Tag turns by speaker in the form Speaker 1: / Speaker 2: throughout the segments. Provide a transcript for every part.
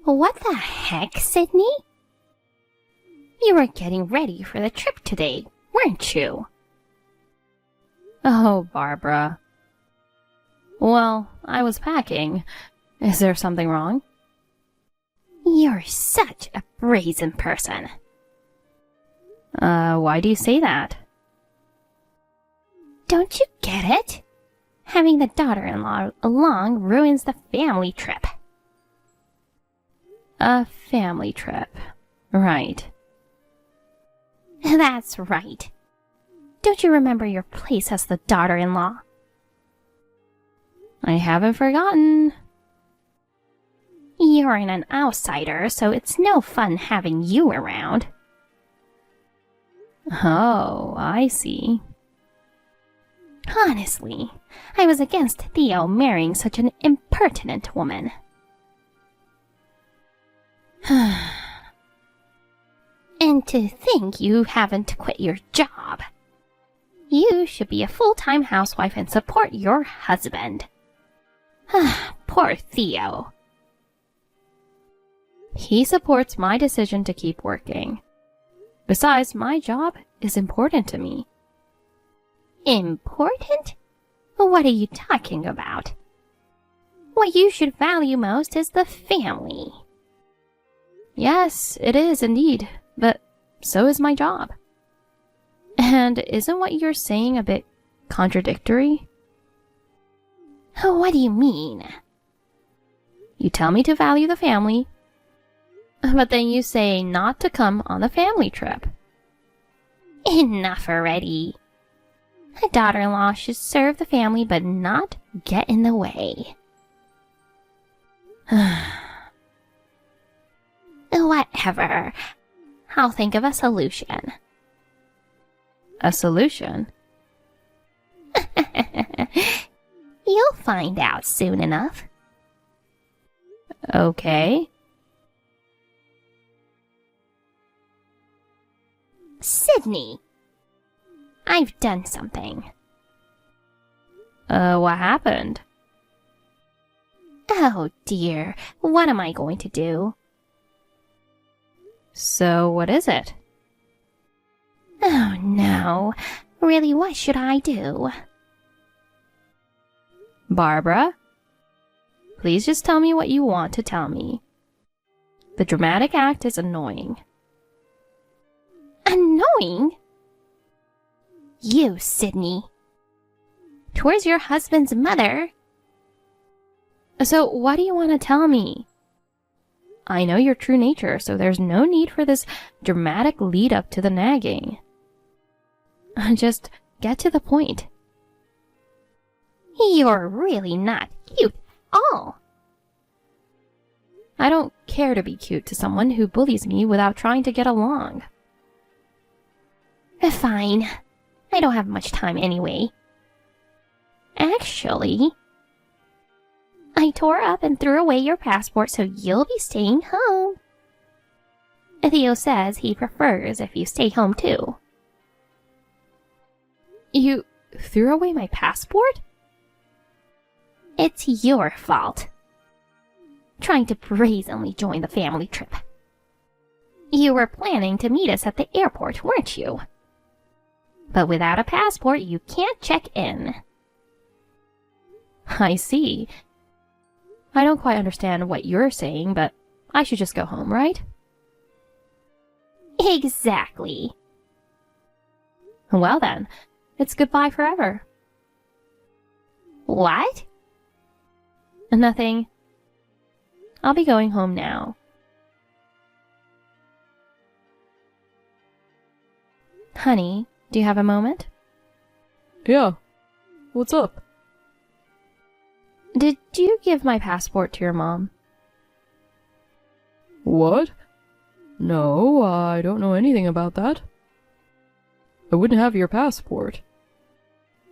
Speaker 1: What the heck, Sydney? You were getting ready for the trip today, weren't you?
Speaker 2: Oh, Barbara. Well, I was packing. Is there something wrong?
Speaker 1: You're such a brazen person.
Speaker 2: Why do you say that?
Speaker 1: Don't you get it? Having the daughter-in-law along ruins the family trip.
Speaker 2: A family trip. Right.
Speaker 1: That's right. Don't you remember your place as the daughter-in-law?
Speaker 2: I haven't forgotten.
Speaker 1: You're an outsider, so it's no fun having you around.
Speaker 2: Oh, I see.
Speaker 1: Honestly, I was against Theo marrying such an impertinent woman. And to think you haven't quit your job. You should be a full-time housewife and support your husband. Poor Theo.
Speaker 2: He supports my decision to keep working. Besides, my job is important to me.
Speaker 1: Important? What are you talking about? What you should value most is the family.
Speaker 2: Yes, it is indeed, but so is my job. And isn't what you're saying a bit contradictory?
Speaker 1: What do you mean?
Speaker 2: You tell me to value the family, but then you say not to come on the family trip.
Speaker 1: Enough already. A daughter-in-law should serve the family but not get in the way. Whatever. I'll think of a solution.
Speaker 2: A solution?
Speaker 1: You'll find out soon enough.
Speaker 2: Okay.
Speaker 1: Sydney! I've done something.
Speaker 2: What happened?
Speaker 1: Oh dear, what am I going to do?
Speaker 2: So, what is it?
Speaker 1: Oh no, really, what should I do?
Speaker 2: Barbara? Please just tell me what you want to tell me. The dramatic act is annoying.
Speaker 1: Annoying? You, Sydney. Towards your husband's mother.
Speaker 2: So, what do you want to tell me? I know your true nature, so there's no need for this dramatic lead-up to the nagging. Just get to the point.
Speaker 1: You're really not cute at all.
Speaker 2: I don't care to be cute to someone who bullies me without trying to get along.
Speaker 1: Fine. I don't have much time anyway. Actually, I tore up and threw away your passport, so you'll be staying home. Theo says he prefers if you stay home too.
Speaker 2: You threw away my passport?
Speaker 1: It's your fault. Trying to brazenly join the family trip. You were planning to meet us at the airport, weren't you? But without a passport, you can't check in.
Speaker 2: I see. I don't quite understand what you're saying, but I should just go home, right?
Speaker 1: Exactly.
Speaker 2: Well then, it's goodbye forever.
Speaker 1: What?
Speaker 2: Nothing. I'll be going home now. Honey, do you have a moment?
Speaker 3: Yeah. What's up?
Speaker 2: Did you give my passport to your mom?
Speaker 3: What? No, I don't know anything about that. I wouldn't have your passport.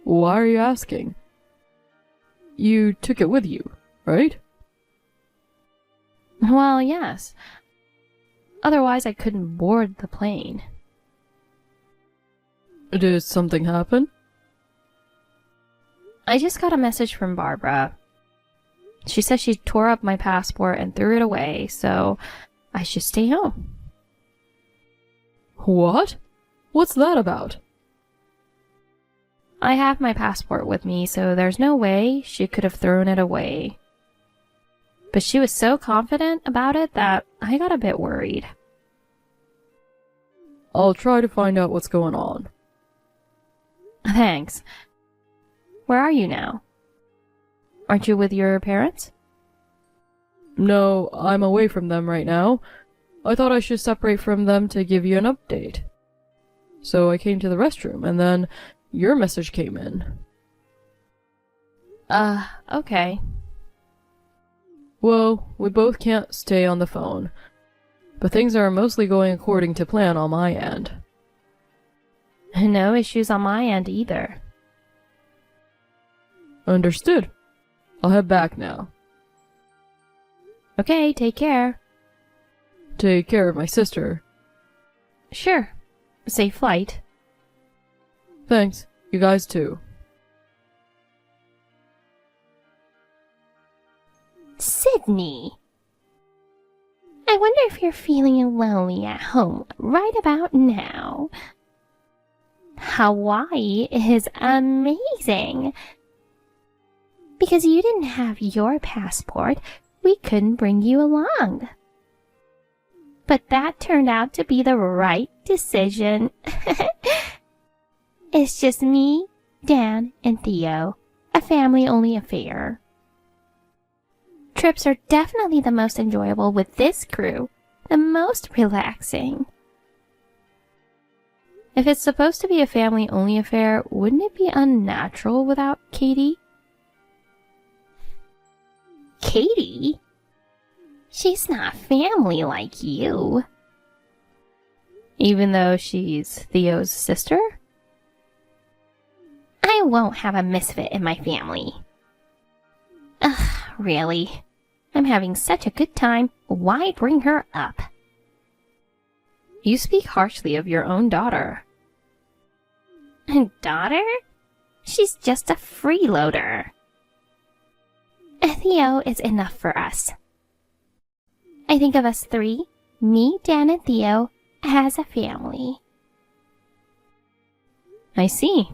Speaker 3: Why are you asking? You took it with you, right?
Speaker 2: Well, yes. Otherwise, I couldn't board the plane.
Speaker 3: Did something happen?
Speaker 2: I just got a message from Barbara. She says she tore up my passport and threw it away, so I should stay home.
Speaker 3: What? What's that about?
Speaker 2: I have my passport with me, so there's no way she could have thrown it away. But she was so confident about it that I got a bit worried.
Speaker 3: I'll try to find out what's going on.
Speaker 2: Thanks. Where are you now? Aren't you with your parents?
Speaker 3: No, I'm away from them right now. I thought I should separate from them to give you an update. So I came to the restroom, and then your message came in.
Speaker 2: Okay.
Speaker 3: Well, we both can't stay on the phone, but things are mostly going according to plan on my end.
Speaker 2: No issues on my end either.
Speaker 3: Understood. I'll head back now.
Speaker 2: Okay, take care.
Speaker 3: Take care of my sister.
Speaker 2: Sure. Safe flight.
Speaker 3: Thanks. You guys too.
Speaker 1: Sydney. I wonder if you're feeling lonely at home right about now. Hawaii is amazing. Because you didn't have your passport, we couldn't bring you along. But that turned out to be the right decision. It's just me, Dan, and Theo. A family-only affair. Trips are definitely the most enjoyable with this crew. The most relaxing.
Speaker 2: If it's supposed to be a family-only affair, wouldn't it be unnatural without Katie?
Speaker 1: Katie? She's not family like you.
Speaker 2: Even though she's Theo's sister?
Speaker 1: I won't have a misfit in my family. Ugh, really? I'm having such a good time. Why bring her up?
Speaker 2: You speak harshly of your own daughter.
Speaker 1: Daughter? She's just a freeloader. Theo is enough for us. I think of us three, me, Dan, and Theo, as a family.
Speaker 2: I see.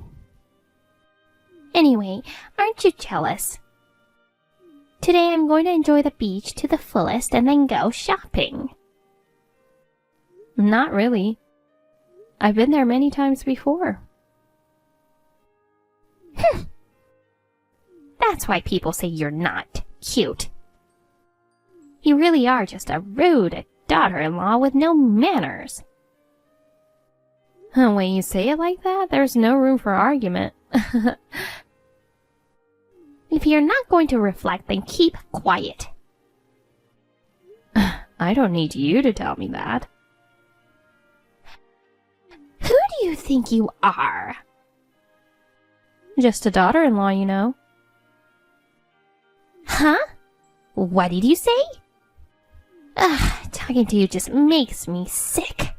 Speaker 1: Anyway, aren't you jealous? Today I'm going to enjoy the beach to the fullest and then go shopping.
Speaker 2: Not really. I've been there many times before.
Speaker 1: That's why people say you're not cute. You really are just a rude daughter-in-law with no manners.
Speaker 2: When you say it like that, there's no room for argument.
Speaker 1: If you're not going to reflect, then keep quiet.
Speaker 2: I don't need you to tell me that.
Speaker 1: Who do you think you are?
Speaker 2: Just a daughter-in-law, you know.
Speaker 1: Huh? What did you say? Talking to you just makes me sick.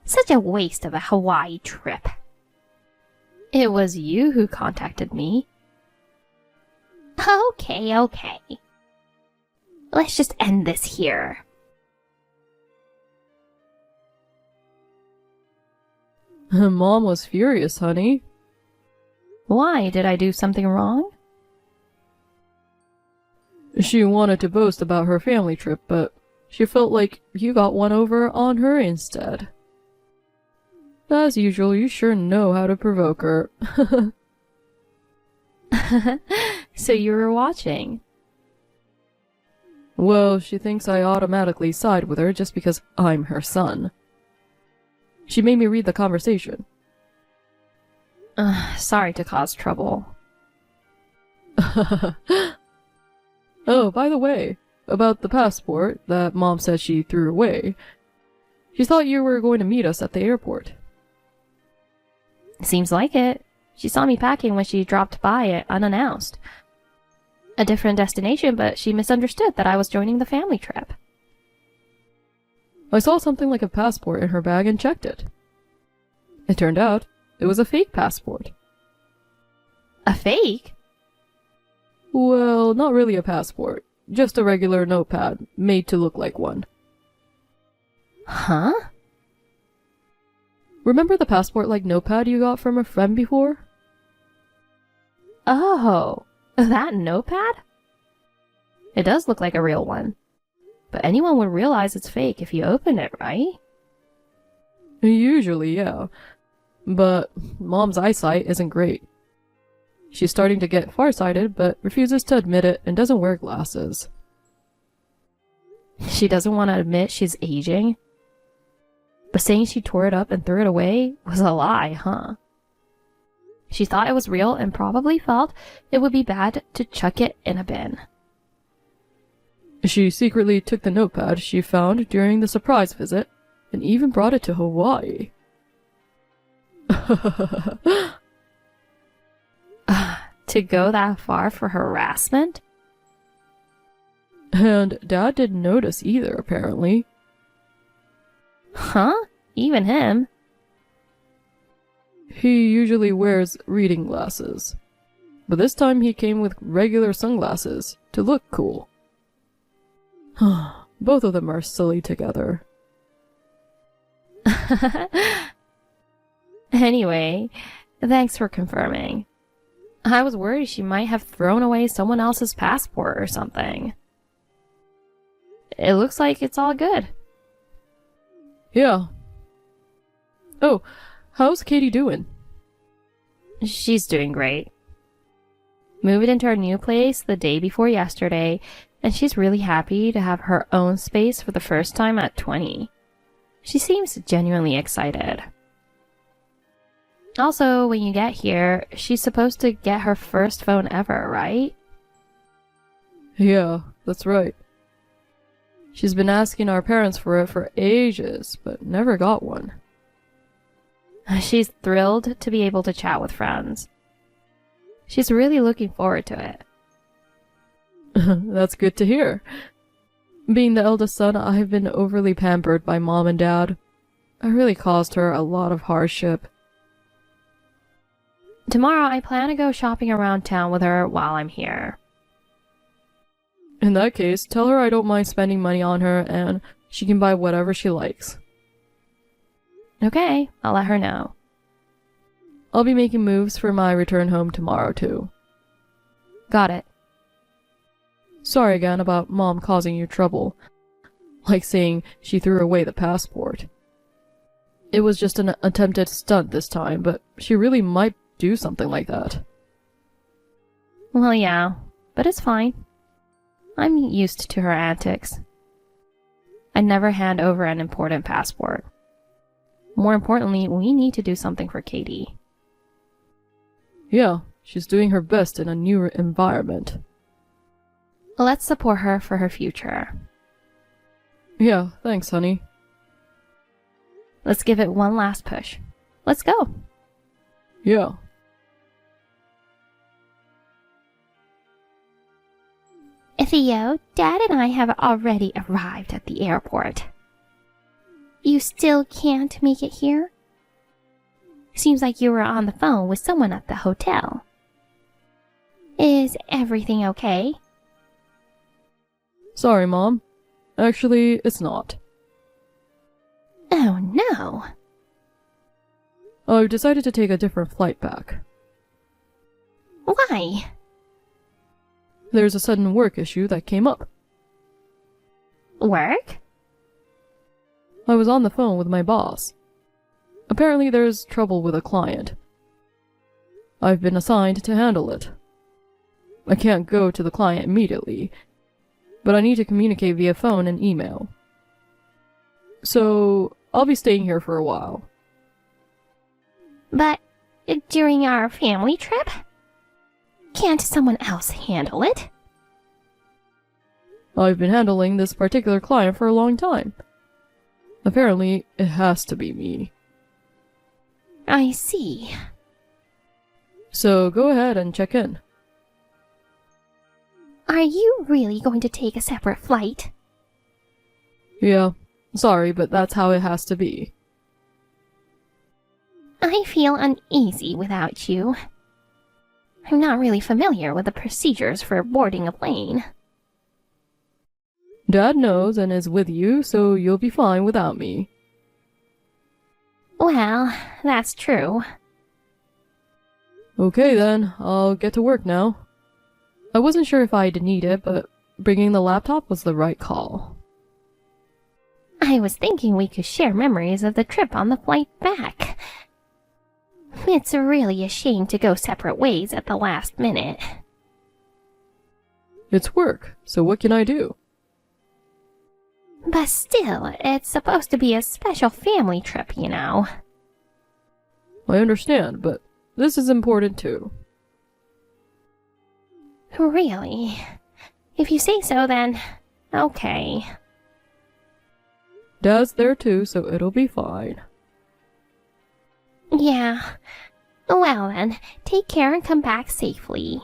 Speaker 1: Such a waste of a Hawaii trip.
Speaker 2: It was you who contacted me.
Speaker 1: Okay. Let's just end this here.
Speaker 3: Mom was furious, honey.
Speaker 2: Why? Did I do something wrong?
Speaker 3: She wanted to boast about her family trip, but she felt like you got one over on her instead. As usual, you sure know how to provoke her.
Speaker 2: So you were watching.
Speaker 3: Well, she thinks I automatically side with her just because I'm her son. She made me read the conversation.
Speaker 2: Sorry to cause trouble.
Speaker 3: Oh, by the way, about the passport that Mom said she threw away. She thought you were going to meet us at the airport.
Speaker 2: Seems like it. She saw me packing when she dropped by it unannounced. A different destination, but she misunderstood that I was joining the family trip.
Speaker 3: I saw something like a passport in her bag and checked it. It turned out it was a fake passport.
Speaker 2: A fake?
Speaker 3: Well, not really a passport. Just a regular notepad, made to look like one.
Speaker 2: Huh?
Speaker 3: Remember the passport-like notepad you got from a friend before?
Speaker 2: Oh, that notepad? It does look like a real one. But anyone would realize it's fake if you open it, right?
Speaker 3: Usually, yeah. But Mom's eyesight isn't great. She's starting to get farsighted, but refuses to admit it and doesn't wear glasses.
Speaker 2: She doesn't want to admit she's aging? But saying she tore it up and threw it away was a lie, huh? She thought it was real and probably felt it would be bad to chuck it in a bin.
Speaker 3: She secretly took the notepad she found during the surprise visit and even brought it to Hawaii.
Speaker 2: To go that far for harassment?
Speaker 3: And Dad didn't notice either, apparently.
Speaker 2: Huh? Even him?
Speaker 3: He usually wears reading glasses, but this time he came with regular sunglasses to look cool. Both of them are silly together.
Speaker 2: Anyway, thanks for confirming. I was worried she might have thrown away someone else's passport or something. It looks like it's all good.
Speaker 3: Yeah. Oh, how's Katie doing?
Speaker 2: She's doing great. Moved into her new place the day before yesterday, and she's really happy to have her own space for the first time at 20. She seems genuinely excited. Also, when you get here, she's supposed to get her first phone ever, right?
Speaker 3: Yeah, that's right. She's been asking our parents for it for ages, but never got one.
Speaker 2: She's thrilled to be able to chat with friends. She's really looking forward to it.
Speaker 3: That's good to hear. Being the eldest son, I've been overly pampered by Mom and Dad. I really caused her a lot of hardship.
Speaker 2: Tomorrow, I plan to go shopping around town with her while I'm here.
Speaker 3: In that case, tell her I don't mind spending money on her and she can buy whatever she likes.
Speaker 2: Okay, I'll let her know.
Speaker 3: I'll be making moves for my return home tomorrow, too.
Speaker 2: Got it.
Speaker 3: Sorry again about Mom causing you trouble. Like saying she threw away the passport. It was just an attempted stunt this time, but she really might do something like that.
Speaker 2: Well, yeah, but it's fine. I'm used to her antics. I never hand over an important passport. More importantly, we need to do something for Katie.
Speaker 3: Yeah, she's doing her best in a new environment.
Speaker 2: Let's support her for her future.
Speaker 3: Yeah, thanks, honey.
Speaker 2: Let's give it one last push. Let's go.
Speaker 3: Yeah.
Speaker 1: Theo, Dad and I have already arrived at the airport. You still can't make it here? Seems like you were on the phone with someone at the hotel. Is everything okay?
Speaker 3: Sorry, Mom. Actually, it's not.
Speaker 1: Oh no.
Speaker 3: I've decided to take a different flight back.
Speaker 1: Why?
Speaker 3: There's a sudden work issue that came up.
Speaker 1: Work?
Speaker 3: I was on the phone with my boss. Apparently there's trouble with a client. I've been assigned to handle it. I can't go to the client immediately, but I need to communicate via phone and email. So, I'll be staying here for a while.
Speaker 1: But during our family trip? Can't someone else handle it?
Speaker 3: I've been handling this particular client for a long time. Apparently, it has to be me.
Speaker 1: I see.
Speaker 3: So go ahead and check in.
Speaker 1: Are you really going to take a separate flight?
Speaker 3: Yeah, sorry, but that's how it has to be.
Speaker 1: I feel uneasy without you. I'm not really familiar with the procedures for boarding a plane.
Speaker 3: Dad knows and is with you, so you'll be fine without me.
Speaker 1: Well, that's true.
Speaker 3: Okay then, I'll get to work now. I wasn't sure if I'd need it, but bringing the laptop was the right call.
Speaker 1: I was thinking we could share memories of the trip on the flight back. It's really a shame to go separate ways at the last minute.
Speaker 3: It's work, so what can I do?
Speaker 1: But still, it's supposed to be a special family trip, you know.
Speaker 3: I understand, but this is important too.
Speaker 1: Really? If you say so, then okay.
Speaker 3: Dad's there too, so it'll be fine.
Speaker 1: Yeah. Well then, take care and come back safely.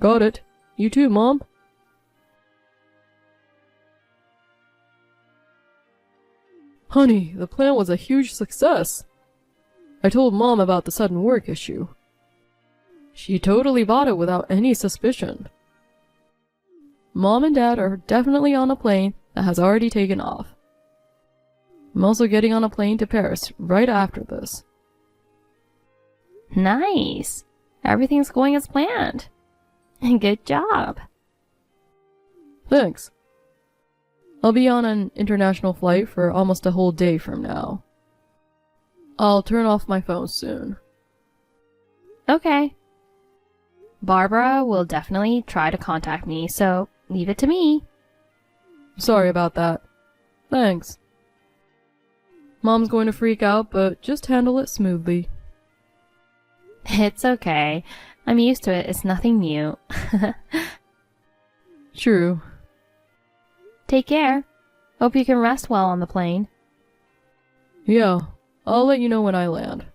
Speaker 3: Got it. You too, Mom. Honey, the plan was a huge success. I told Mom about the sudden work issue. She totally bought it without any suspicion. Mom and Dad are definitely on a plane that has already taken off. I'm also getting on a plane to Paris right after this.
Speaker 2: Nice. Everything's going as planned. Good job.
Speaker 3: Thanks. I'll be on an international flight for almost a whole day from now. I'll turn off my phone soon.
Speaker 2: Okay. Barbara will definitely try to contact me, so leave it to me.
Speaker 3: Sorry about that. Thanks. Mom's going to freak out, but just handle it smoothly.
Speaker 2: It's okay. I'm used to it. It's nothing new.
Speaker 3: True.
Speaker 2: Take care. Hope you can rest well on the plane.
Speaker 3: Yeah, I'll let you know when I land.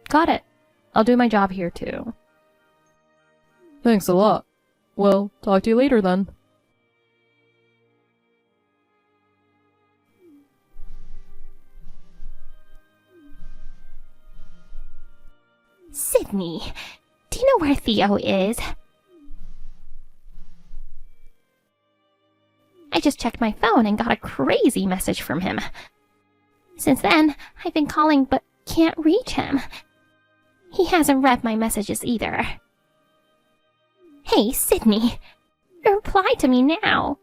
Speaker 2: Got it. I'll do my job here too.
Speaker 3: Thanks a lot. Well, talk to you later then.
Speaker 1: Sydney, do you know where Theo is? I just checked my phone and got a crazy message from him. Since then, I've been calling but can't reach him. He hasn't read my messages either. Hey, Sydney, reply to me now.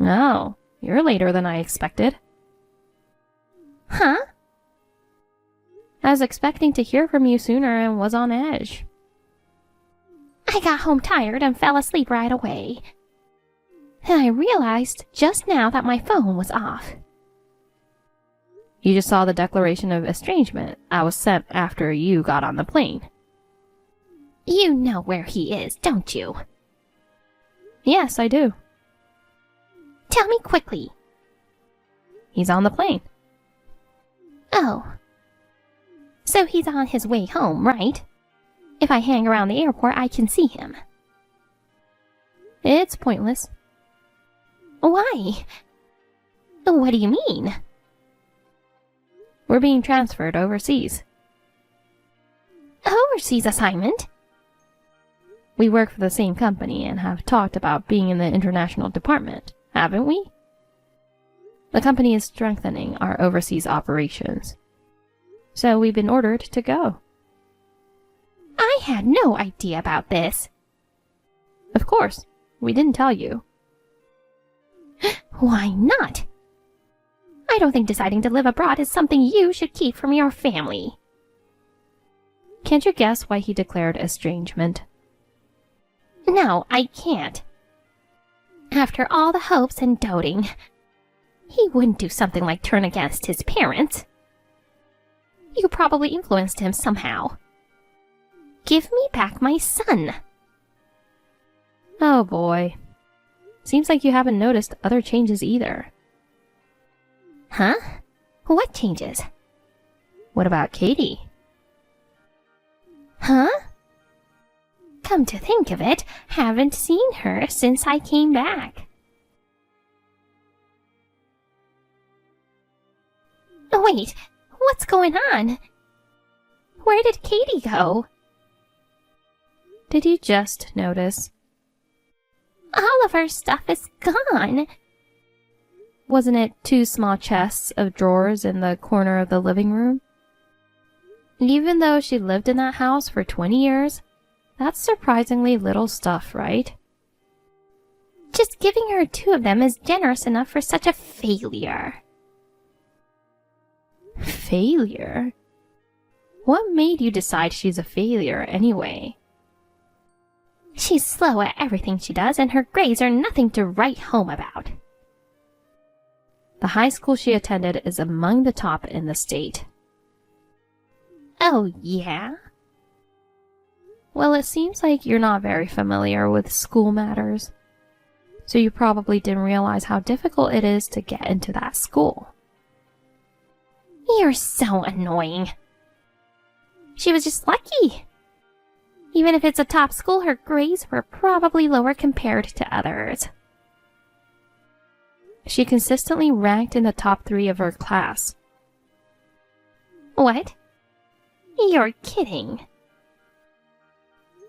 Speaker 2: Oh, you're later than I expected.
Speaker 1: Huh?
Speaker 2: I was expecting to hear from you sooner and was on edge.
Speaker 1: I got home tired and fell asleep right away. Then I realized just now that my phone was off.
Speaker 2: You just saw the declaration of estrangement I was sent after you got on the plane.
Speaker 1: You know where he is, don't you?
Speaker 2: Yes, I do.
Speaker 1: Tell me quickly.
Speaker 2: He's on the plane.
Speaker 1: Oh. So he's on his way home, right? If I hang around the airport, I can see him.
Speaker 2: It's pointless.
Speaker 1: Why? What do you mean?
Speaker 2: We're being transferred overseas.
Speaker 1: Overseas assignment?
Speaker 2: We work for the same company and have talked about being in the international department, haven't we? The company is strengthening our overseas operations. So we've been ordered to go.
Speaker 1: I had no idea about this.
Speaker 2: Of course, we didn't tell you.
Speaker 1: Why not? I don't think deciding to live abroad is something you should keep from your family.
Speaker 2: Can't you guess why he declared estrangement?
Speaker 1: No, I can't. After all the hopes and doting, he wouldn't do something like turn against his parents. You probably influenced him somehow. Give me back my son.
Speaker 2: Oh boy. Seems like you haven't noticed other changes either.
Speaker 1: Huh? What changes?
Speaker 2: What about Katie?
Speaker 1: Huh? Come to think of it, haven't seen her since I came back. Wait, what's going on? Where did Katie go?
Speaker 2: Did you just notice?
Speaker 1: All of her stuff is gone.
Speaker 2: Wasn't it 2 small chests of drawers in the corner of the living room? Even though she lived in that house for 20 years, that's surprisingly little stuff, right?
Speaker 1: Just giving her 2 of them is generous enough for such a failure.
Speaker 2: Failure? What made you decide she's a failure anyway?
Speaker 1: She's slow at everything she does, and her grades are nothing to write home about.
Speaker 2: The high school she attended is among the top in the state.
Speaker 1: Oh, yeah?
Speaker 2: Well, it seems like you're not very familiar with school matters, so you probably didn't realize how difficult it is to get into that school.
Speaker 1: You're so annoying. She was just lucky. Even if it's a top school, her grades were probably lower compared to others.
Speaker 2: She consistently ranked in the top 3 of her class.
Speaker 1: What? You're kidding.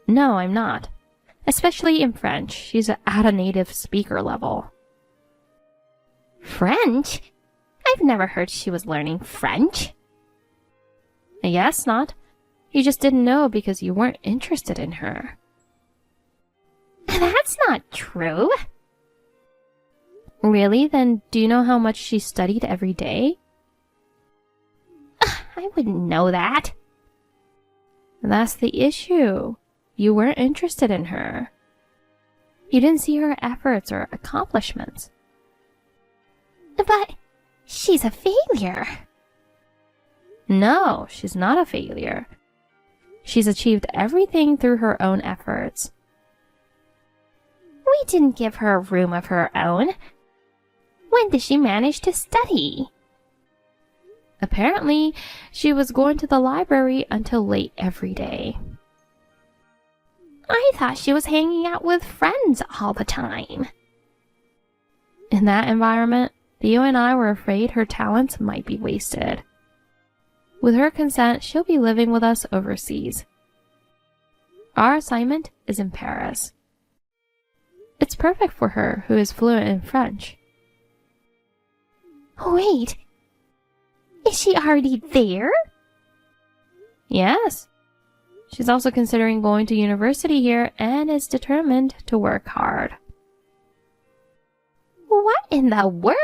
Speaker 2: No, I'm not. Especially in French. She's at a native speaker level.
Speaker 1: French? I've never heard she was learning French.
Speaker 2: I guess not. You just didn't know because you weren't interested in her.
Speaker 1: That's not true.
Speaker 2: Really? Then do you know how much she studied every day?
Speaker 1: I wouldn't know that.
Speaker 2: That's the issue. You weren't interested in her. You didn't see her efforts or accomplishments.
Speaker 1: But she's a failure.
Speaker 2: No, she's not a failure. She's achieved everything through her own efforts.
Speaker 1: We didn't give her a room of her own. When did she manage to study?
Speaker 2: Apparently, she was going to the library until late every day.
Speaker 1: I thought she was hanging out with friends all the time.
Speaker 2: In that environment, Theo and I were afraid her talents might be wasted. With her consent, she'll be living with us overseas. Our assignment is in Paris. It's perfect for her, who is fluent in French.
Speaker 1: Wait, is she already there?
Speaker 2: Yes. She's also considering going to university here and is determined to work hard.
Speaker 1: What in the world?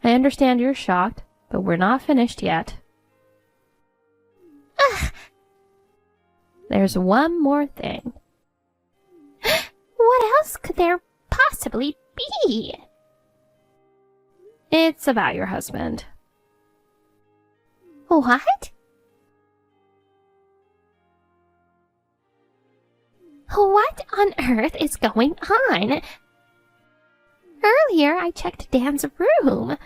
Speaker 2: I understand you're shocked, but we're not finished yet.
Speaker 1: Ugh.
Speaker 2: There's one more thing.
Speaker 1: What else could there possibly be?
Speaker 2: It's about your husband.
Speaker 1: What? What on earth is going on? Earlier, I checked Dan's room.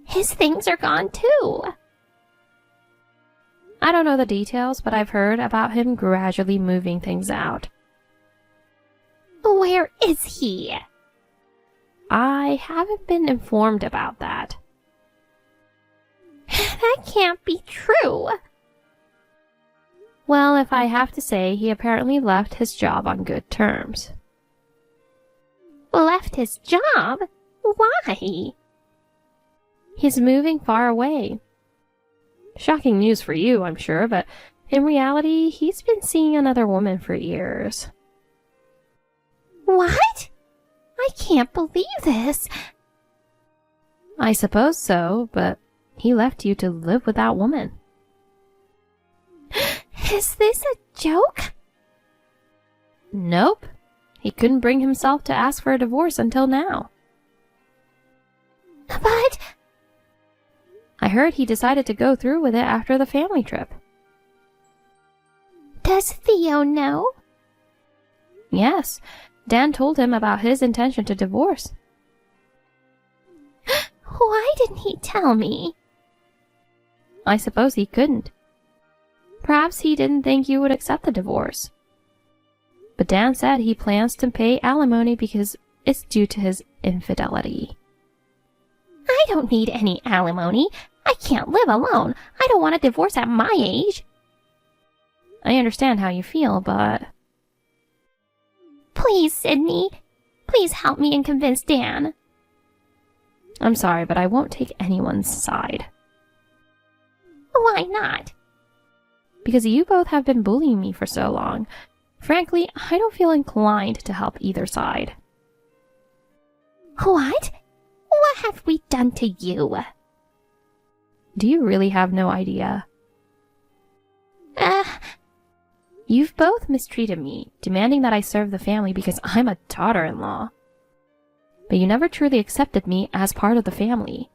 Speaker 1: His things are gone too.
Speaker 2: I don't know the details, but I've heard about him gradually moving things out.
Speaker 1: Where is he?
Speaker 2: I haven't been informed about that.
Speaker 1: That can't be true.
Speaker 2: Well, if I have to say, he apparently left his job on good terms.
Speaker 1: Left his job? Why?
Speaker 2: He's moving far away. Shocking news for you, I'm sure, but in reality, he's been seeing another woman for years.
Speaker 1: What? I can't believe this.
Speaker 2: I suppose so, but he left you to live with that woman.
Speaker 1: Is this a joke?
Speaker 2: Nope. He couldn't bring himself to ask for a divorce until now.
Speaker 1: But
Speaker 2: I heard he decided to go through with it after the family trip.
Speaker 1: does Theo know?
Speaker 2: Yes, Dan told him about his intention to divorce.
Speaker 1: Why didn't he tell me?
Speaker 2: I suppose he couldn't. Perhaps he didn't think you would accept the divorce. But Dan said he plans to pay alimony because it's due to his infidelity.
Speaker 1: I don't need any alimony. I can't live alone. I don't want a divorce at my age.
Speaker 2: I understand how you feel, but...
Speaker 1: Please, Sydney. Please help me and convince Dan.
Speaker 2: I'm sorry, but I won't take anyone's side.
Speaker 1: Why not?
Speaker 2: Because you both have been bullying me for so long. Frankly, I don't feel inclined to help either side.
Speaker 1: What? What have we done to you?
Speaker 2: Do you really have no idea? You've both mistreated me, demanding that I serve the family because I'm a daughter-in-law. But you never truly accepted me as part of the family.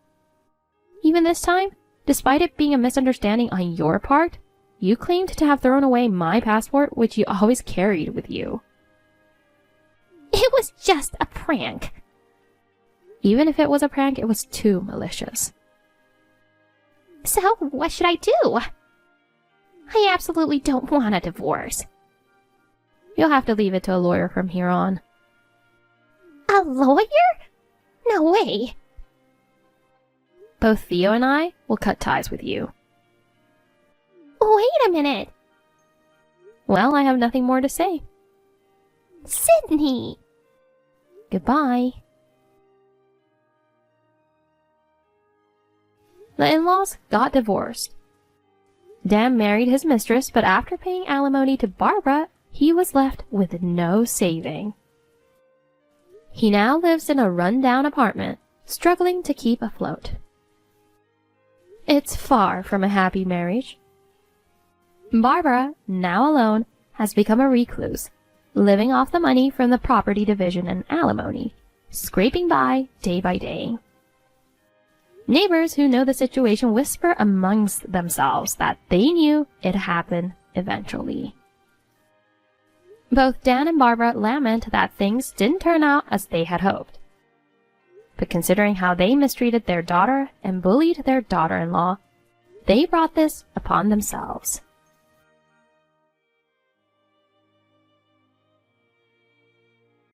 Speaker 2: Even this time, despite it being a misunderstanding on your part, you claimed to have thrown away my passport, which you always carried with you.
Speaker 1: It was just a prank.
Speaker 2: Even if it was a prank, it was too malicious.
Speaker 1: So, what should I do? I absolutely don't want a divorce.
Speaker 2: You'll have to leave it to a lawyer from here on.
Speaker 1: A lawyer? No way.
Speaker 2: Both Theo and I will cut ties with you.
Speaker 1: Wait a minute.
Speaker 2: Well, I have nothing more to say.
Speaker 1: Sydney!
Speaker 2: Goodbye. The in-laws got divorced. Dan married his mistress, but after paying alimony to Barbara, he was left with no saving. He now lives in a run-down apartment, struggling to keep afloat. It's far from a happy marriage. Barbara, now alone, has become a recluse, living off the money from the property division and alimony, scraping by day. Neighbors who know the situation whisper amongst themselves that they knew it'd happen eventually. Both Dan and Barbara lament that things didn't turn out as they had hoped. But considering how they mistreated their daughter and bullied their daughter-in-law, they brought this upon themselves.